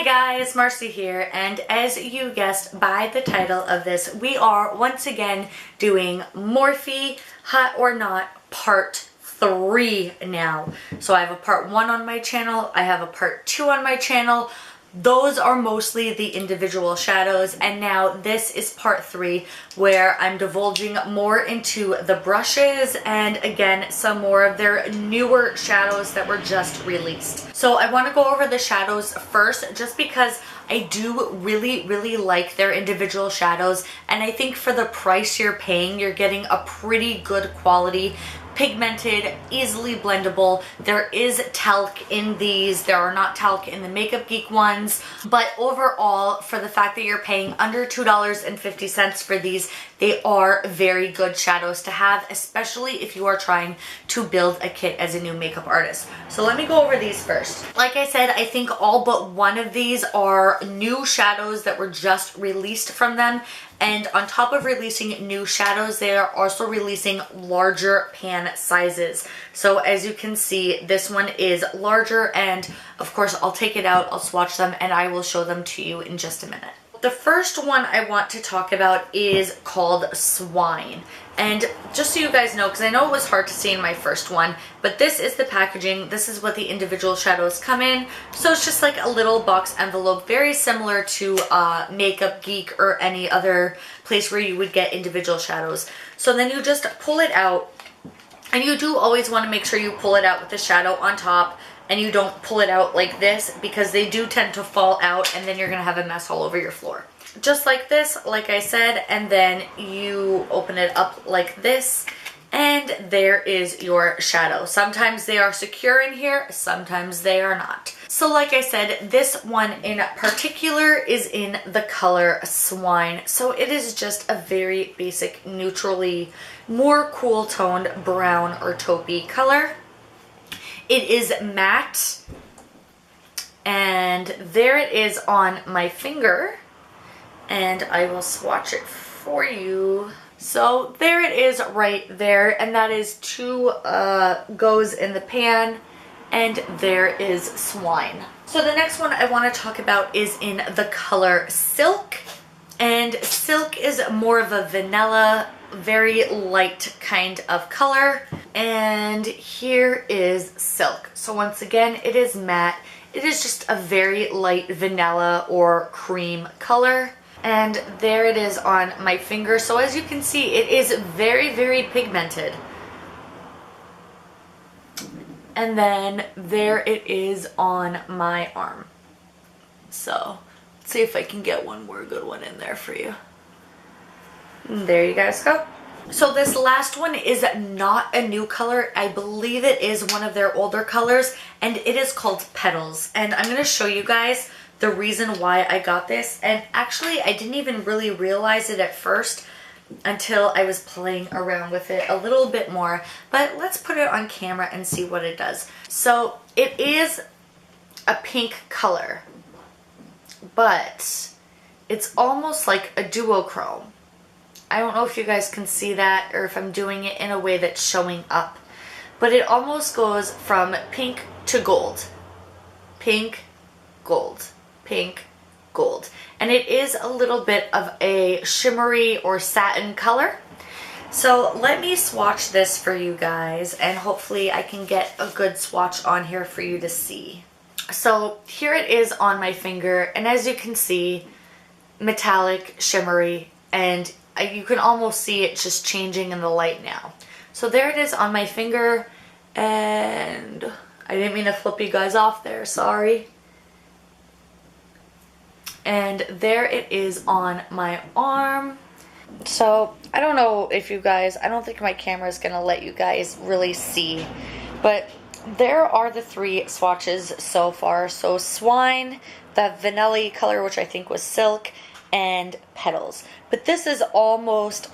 Hi guys, Marcy here, and as you guessed by the title of this, we are once again doing Morphe Hot or Not Part 3 now. So I have a Part 1 on my channel, I have a Part 2 on my channel. Those are mostly the individual shadows, and now this is Part 3 where I'm divulging more into the brushes and again some more of their newer shadows that were just released. So I want to go over the shadows first just because I do really like their individual shadows, and I think for the price you're paying you're getting a pretty good quality, pigmented, easily blendable. There is talc in these. There are not talc in the Makeup Geek ones, but overall for the fact that you're paying under $2.50 for these, they are very good shadows to have, especially if you are trying to build a kit as a new makeup artist. So let me go over these first. Like I said, I think all but one of these are new shadows that were just released from them. And on top of releasing new shadows, they are also releasing larger pan sizes. So as you can see, this one is larger, and of course I'll take it out, I'll swatch them, and I will show them to you in just a minute. The first one I want to talk about is called Swine. And just so you guys know, because I know it was hard to see in my first one, but this is the packaging. This is what the individual shadows come in. So it's just like a little box envelope, very similar to Makeup Geek or any other place where you would get individual shadows. So then you just pull it out, and you do always want to make sure you pull it out with the shadow on top, and you don't pull it out like this because they do tend to fall out and then you're gonna have a mess all over your floor. Just like this, like I said, and then you open it up like this, and there is your shadow. Sometimes they are secure in here, sometimes they are not. So like I said, this one in particular is in the color Swine. So it is just a very basic, neutrally more cool toned brown or taupey color. It is matte, and there it is on my finger, and I will swatch it for you. So there it is right there, and that is two goes in the pan, and there is Swine. So the next one I want to talk about is in the color Silk, and Silk is more of a vanilla, very light kind of color, and here is Silk. So once again, it is matte. It is just a very light vanilla or cream color, and there it is on my finger. So as you can see, it is very pigmented. And then there it is on my arm. So let's see if I can get one more good one in there for you. There you guys go. So this last one is not a new color. I believe it is one of their older colors, and it is called Petals. And I'm going to show you guys the reason why I got this. And actually, I didn't even really realize it at first until I was playing around with it a little bit more. But let's put it on camera and see what it does. So it is a pink color, but it's almost like a duochrome. I don't know if you guys can see that or if I'm doing it in a way that's showing up, but it almost goes from pink to gold. Pink, gold, pink, gold. And it is a little bit of a shimmery or satin color. So let me swatch this for you guys, and hopefully I can get a good swatch on here for you to see. So here it is on my finger, and as you can see, metallic, shimmery, and you can almost see it just changing in the light now. So there it is on my finger, and I didn't mean to flip you guys off there, sorry. And there it is on my arm. So I don't know if you guys, I don't think my camera is gonna let you guys really see, but there are the three swatches so far. So Swine, the vanilla color, which I think was Silk, and Petals. But this is almost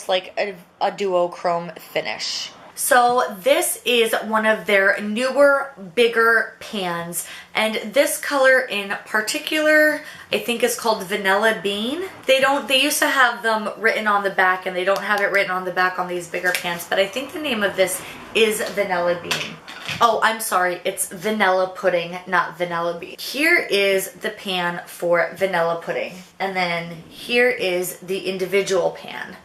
like a duochrome finish. So this is one of their newer, bigger pans, and this color in particular, I think is called Vanilla Bean. They used to have them written on the back, and they don't have it written on the back on these bigger pans, but I think the name of this is Vanilla Bean. Oh, I'm sorry, it's vanilla pudding, not vanilla bean. Here is the pan for vanilla pudding, and then here is the individual pan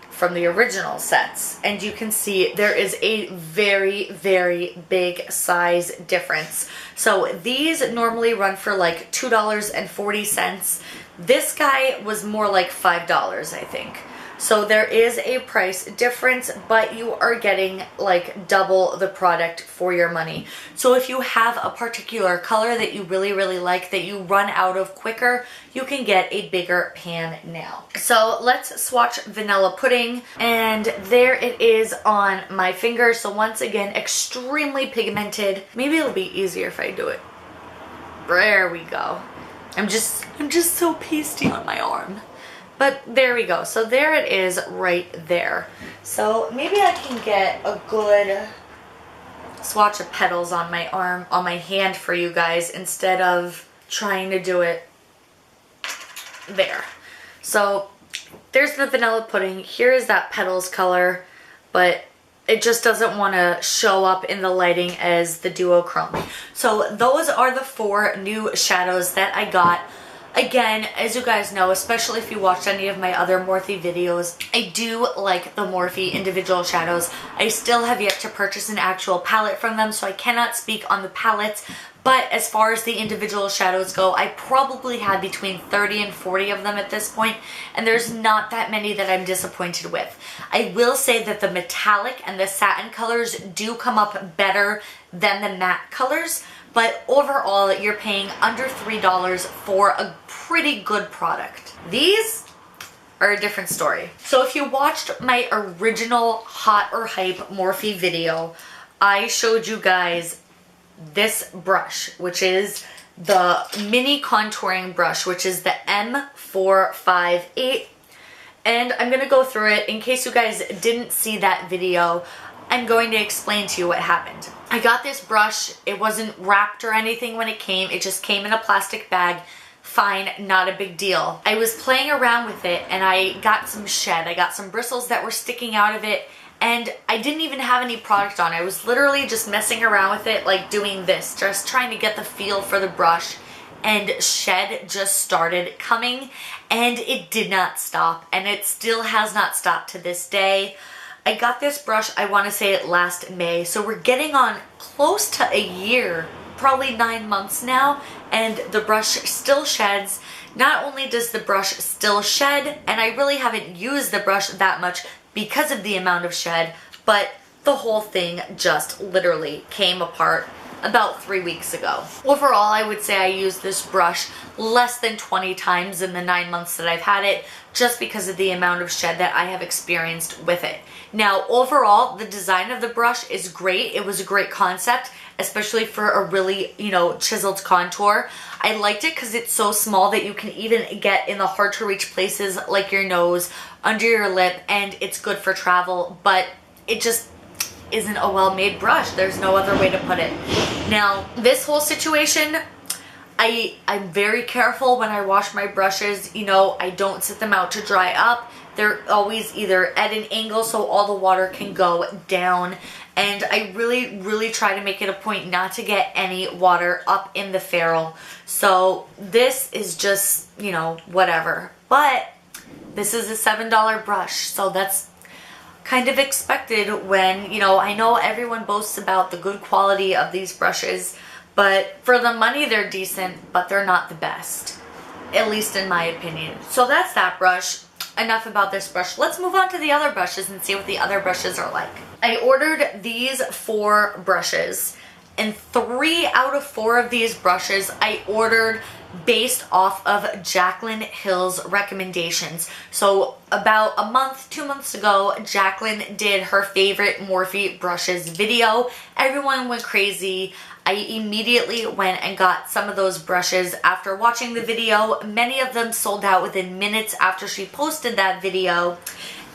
from the original sets, and you can see there is a very, very big size difference. So these normally run for like $2.40. This guy was more like $5, I think. So there is a price difference, but you are getting like double the product for your money. So if you have a particular color that you really, really like that you run out of quicker, you can get a bigger pan now. So let's swatch vanilla pudding, and there it is on my finger. So once again, extremely pigmented. Maybe it'll be easier if I do it. There we go. I'm just so pasty on my arm. But there we go. So there it is right there. So maybe I can get a good swatch of petals on my arm, on my hand for you guys, instead of trying to do it there. So there's the vanilla pudding. Here is that petals color, but it just doesn't want to show up in the lighting as the duochrome. So those are the 4 new shadows that I got. Again, as you guys know, especially if you watched any of my other Morphe videos, I do like the Morphe individual shadows. I still have yet to purchase an actual palette from them, so I cannot speak on the palettes. But as far as the individual shadows go, I probably have between 30 and 40 of them at this point, and there's not that many that I'm disappointed with. I will say that the metallic and the satin colors do come up better than the matte colors, but overall you're paying under $3 for a pretty good product. These are a different story. So if you watched my original Hot or Hype Morphe video, I showed you guys this brush, which is the mini contouring brush, which is the M458. And I'm gonna go through it in case you guys didn't see that video. I'm going to explain to you what happened. I got this brush. It wasn't wrapped or anything when it came. It just came in a plastic bag. Fine, not a big deal. I was playing around with it and I got some shed. I got some bristles that were sticking out of it, and I didn't even have any product on. I was literally just messing around with it, like doing this, just trying to get the feel for the brush, and shed just started coming, and it did not stop, and it still has not stopped to this day. I got this brush, I want to say it last May, so we're getting on close to a year, probably 9 months now, and the brush still sheds. Not only does the brush still shed, and I really haven't used the brush that much because of the amount of shed, but the whole thing just literally came apart about 3 weeks ago. Overall, I would say I used this brush less than 20 times in the 9 months that I've had it, just because of the amount of shed that I have experienced with it. Now, overall, the design of the brush is great. It was a great concept, especially for a really, chiseled contour. I liked it because it's so small that you can even get in the hard to reach places like your nose, under your lip, and it's good for travel, but it just isn't a well-made brush. There's no other way to put it. Now, this whole situation, I'm very careful when I wash my brushes. I don't sit them out to dry up. They're always either at an angle so all the water can go down. And I really, really try to make it a point not to get any water up in the ferrule. So this is just, whatever. But this is a $7 brush, so that's kind of expected when, I know everyone boasts about the good quality of these brushes, but for the money they're decent, but they're not the best, at least in my opinion. So that's that brush. Enough about this brush. Let's move on to the other brushes and see what the other brushes are like. I ordered these 4 brushes, and 3 out of 4 of these brushes I ordered based off of Jacqueline Hill's recommendations. So about a month, 2 months ago, Jacqueline did her favorite Morphe brushes video. Everyone went crazy. I immediately went and got some of those brushes after watching the video. Many of them sold out within minutes after she posted that video.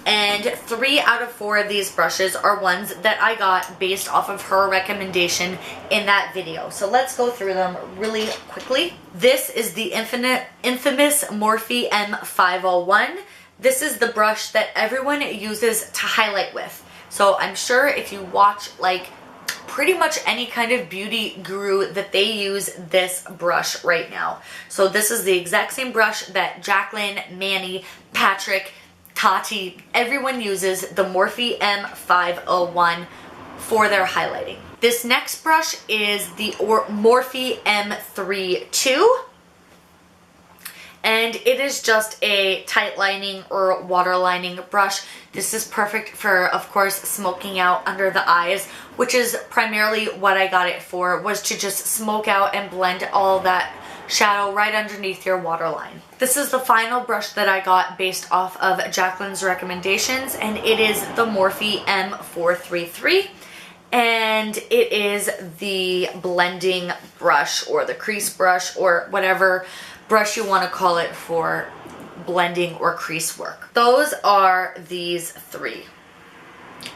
And 3 out of 4 of these brushes are ones that I got based off of her recommendation in that video. So let's go through them really quickly. This is the infamous Morphe M501. This is the brush that everyone uses to highlight with. So I'm sure if you watch like pretty much any kind of beauty guru that they use this brush right now. So this is the exact same brush that Jaclyn, Manny, Patrick, Tati, everyone uses, the Morphe M501 for their highlighting. This next brush is the Morphe M32. And it is just a tight lining or water lining brush. This is perfect for, of course, smoking out under the eyes, which is primarily what I got it for, was to just smoke out and blend all that shadow right underneath your waterline. This is the final brush that I got based off of Jaclyn's recommendations, and it is the Morphe M433. And it is the blending brush or the crease brush or whatever brush you want to call it for blending or crease work. Those are these three.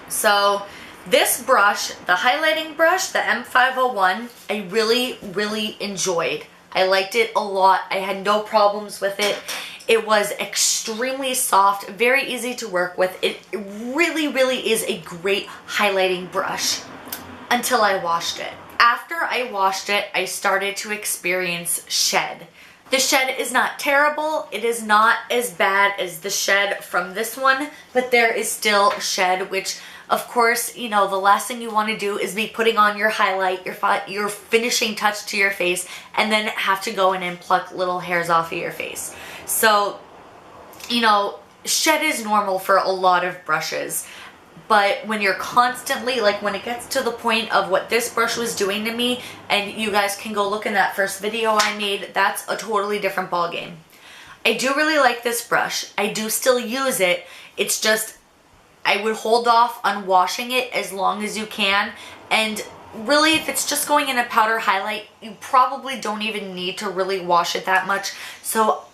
So this brush, the highlighting brush, the M501, I really enjoyed. I liked it a lot. I had no problems with it. It was extremely soft, very easy to work with. It really is a great highlighting brush until I washed it. After I washed it, I started to experience shed. The shed is not terrible. It is not as bad as the shed from this one, but there is still shed, which of course, you know, the last thing you want to do is be putting on your highlight, your finishing touch to your face, and then have to go in and pluck little hairs off of your face. So, you know, shed is normal for a lot of brushes. But when you're constantly, like when it gets to the point of what this brush was doing to me, and you guys can go look in that first video I made, that's a totally different ballgame. I do really like this brush. I do still use it. It's just, I would hold off on washing it as long as you can. And really, if it's just going in a powder highlight, you probably don't even need to really wash it that much. So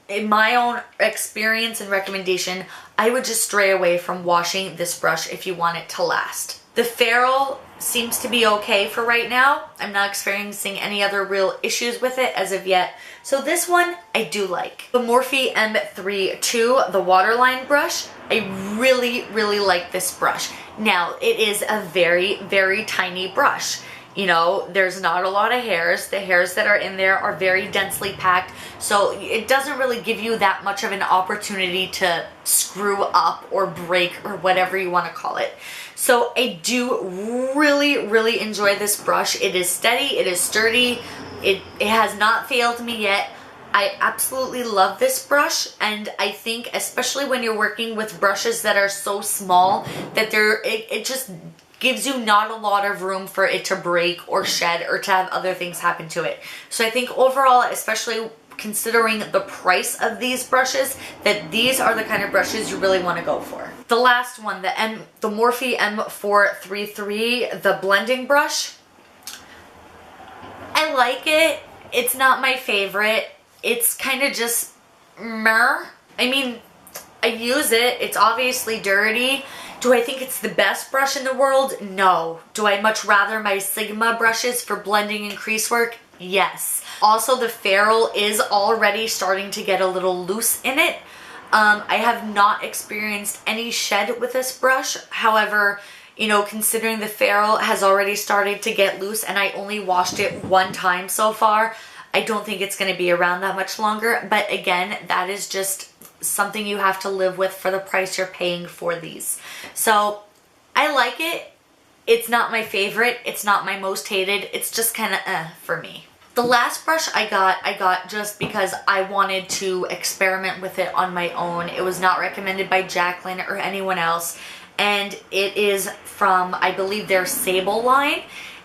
in my own experience and recommendation, I would just stray away from washing this brush if you want it to last. The ferrule seems to be okay for right now. I'm not experiencing any other real issues with it as of yet. So this one I do like. The Morphe M32, the waterline brush, I really like this brush. Now, it is a very tiny brush. You know, there's not a lot of hairs. The hairs that are in there are very densely packed, so it doesn't really give you that much of an opportunity to screw up or break or whatever you want to call it. So I do really enjoy this brush. It is steady, it is sturdy, it has not failed me yet. I absolutely love this brush, and I think especially when you're working with brushes that are so small that it just gives you not a lot of room for it to break or shed or to have other things happen to it. So I think overall, especially considering the price of these brushes, that these are the kind of brushes you really want to go for. The last one, the Morphe M433, the blending brush. I like it. It's not my favorite. It's kind of just meh. I mean, I use it. It's obviously dirty. Do I think it's the best brush in the world? No. Do I much rather my Sigma brushes for blending and crease work? Yes. Also, the ferrule is already starting to get a little loose in it. I have not experienced any shed with this brush. However, you know, considering the ferrule has already started to get loose and I only washed it one time so far, I don't think it's going to be around that much longer. But again, that is just something you have to live with for the price you're paying for these. So I like it. It's not my favorite. It's not my most hated. It's just kind of for me. The last brush I got just because I wanted to experiment with it on my own. It was not recommended by Jaclyn or anyone else. And it is from, I believe, their Sable line.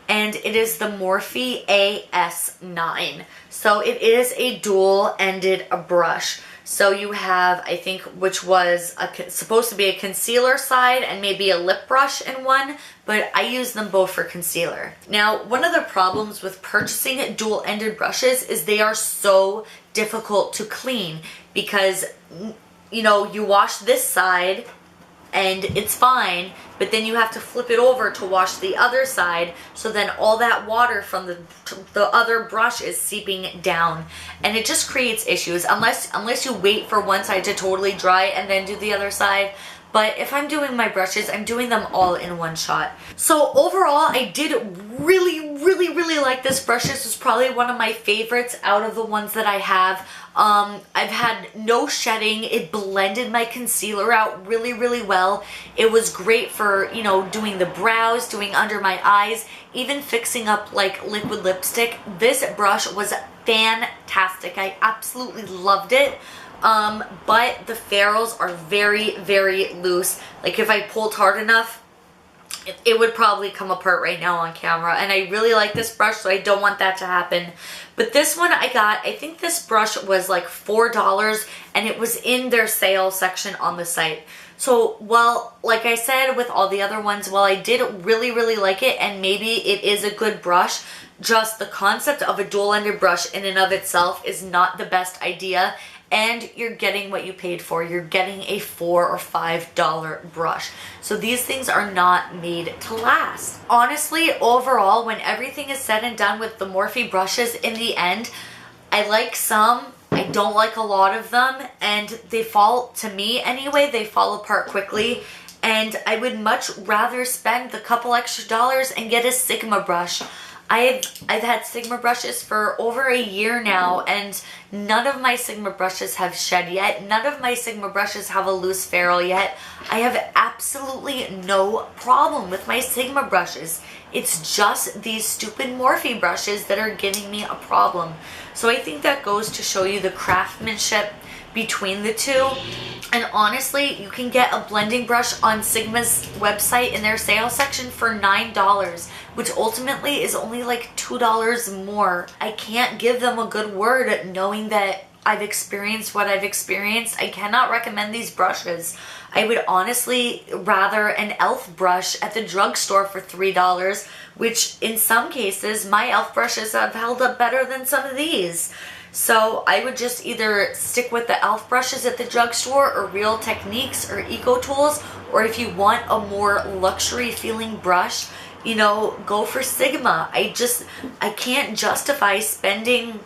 And it is the Morphe AS9. So it is a dual-ended brush. So you have, I think, which was supposed to be a concealer side and maybe a lip brush in one, but I use them both for concealer. Now, one of the problems with purchasing dual-ended brushes is they are so difficult to clean because, you know, you wash this side and it's fine, but then you have to flip it over to wash the other side, so then all that water from the other brush is seeping down, and it just creates issues unless you wait for one side to totally dry and then do the other side. but if I'm doing my brushes, I'm doing them all in one shot. So overall, I did really like this brush. This was probably one of my favorites out of the ones that I have. I've had no shedding. It blended my concealer out really well. It was great for, you know, doing the brows, doing under my eyes, even fixing up like liquid lipstick. This brush was fantastic. I absolutely loved it. But the ferrules are very loose. Like if I pulled hard enough, it would probably come apart right now on camera, and I really like this brush, so I don't want that to happen. But this one I got, I think this brush was like $4, and it was in their sale section on the site. So, well, like I said with all the other ones, while I did really like it, and maybe it is a good brush, just the concept of a dual-ended brush in and of itself is not the best idea. And you're getting what you paid for. You're getting a $4 or $5 brush. So these things are not made to last. Honestly, overall, when everything is said and done with the Morphe brushes, in the end, I like some, I don't like a lot of them, and they fall, to me anyway, they fall apart quickly. And I would much rather spend the couple extra dollars and get a Sigma brush. I've had Sigma brushes for over a year now, and none of my Sigma brushes have shed yet. None of my Sigma brushes have a loose ferrule yet. I have absolutely no problem with my Sigma brushes. It's just these stupid Morphe brushes that are giving me a problem. So I think that goes to show you the craftsmanship between the two. And honestly, you can get a blending brush on Sigma's website in their sales section for $9, which ultimately is only like $2 more. I can't give them a good word knowing that I've experienced what I've experienced. I cannot recommend these brushes. I would honestly rather an e.l.f. brush at the drugstore for $3, which in some cases, my e.l.f. brushes have held up better than some of these. So I would just either stick with the e.l.f. brushes at the drugstore, or Real Techniques, or Eco Tools, or if you want a more luxury feeling brush, you know, go for Sigma. I can't justify spending,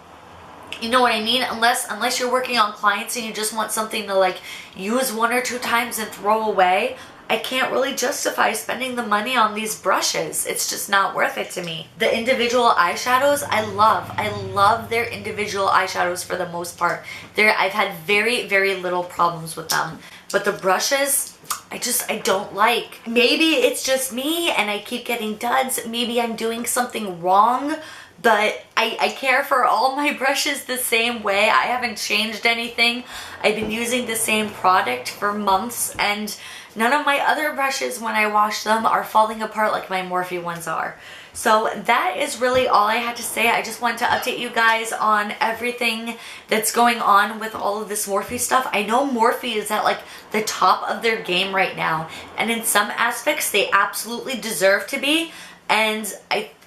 you know what I mean? Unless you're working on clients and you just want something to like use 1 or 2 times and throw away. I can't really justify spending the money on these brushes. It's just not worth it to me. The individual eyeshadows, I love their individual eyeshadows for the most part. I've had very little problems with them. But the brushes, I don't like. Maybe it's just me and I keep getting duds. Maybe I'm doing something wrong. But I care for all my brushes the same way. I haven't changed anything. I've been using the same product for months, and none of my other brushes, when I wash them, are falling apart like my Morphe ones are. So that is really all I had to say. I just wanted to update you guys on everything that's going on with all of this Morphe stuff. I know Morphe is at like the top of their game right now, and in some aspects they absolutely deserve to be.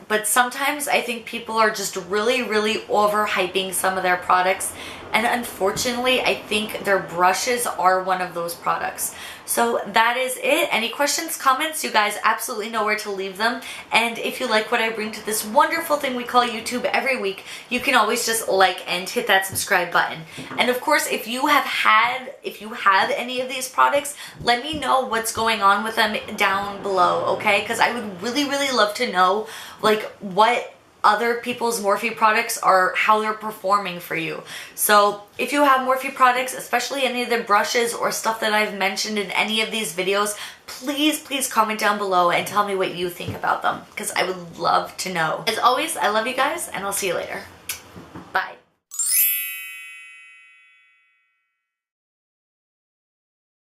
But sometimes I think people are just really overhyping some of their products, and unfortunately I think their brushes are one of those products. So that is it. Any questions, comments, you guys absolutely know where to leave them. And if you like what I bring to this wonderful thing we call YouTube every week, you can always just like and hit that subscribe button. And of course, if you have any of these products, let me know what's going on with them down below, okay? Because I would really love to know like what other people's Morphe products are, how they're performing for you. So if you have Morphe products, especially any of the brushes or stuff that I've mentioned in any of these videos, please comment down below and tell me what you think about them, because I would love to know. As always, I love you guys, and I'll see you later.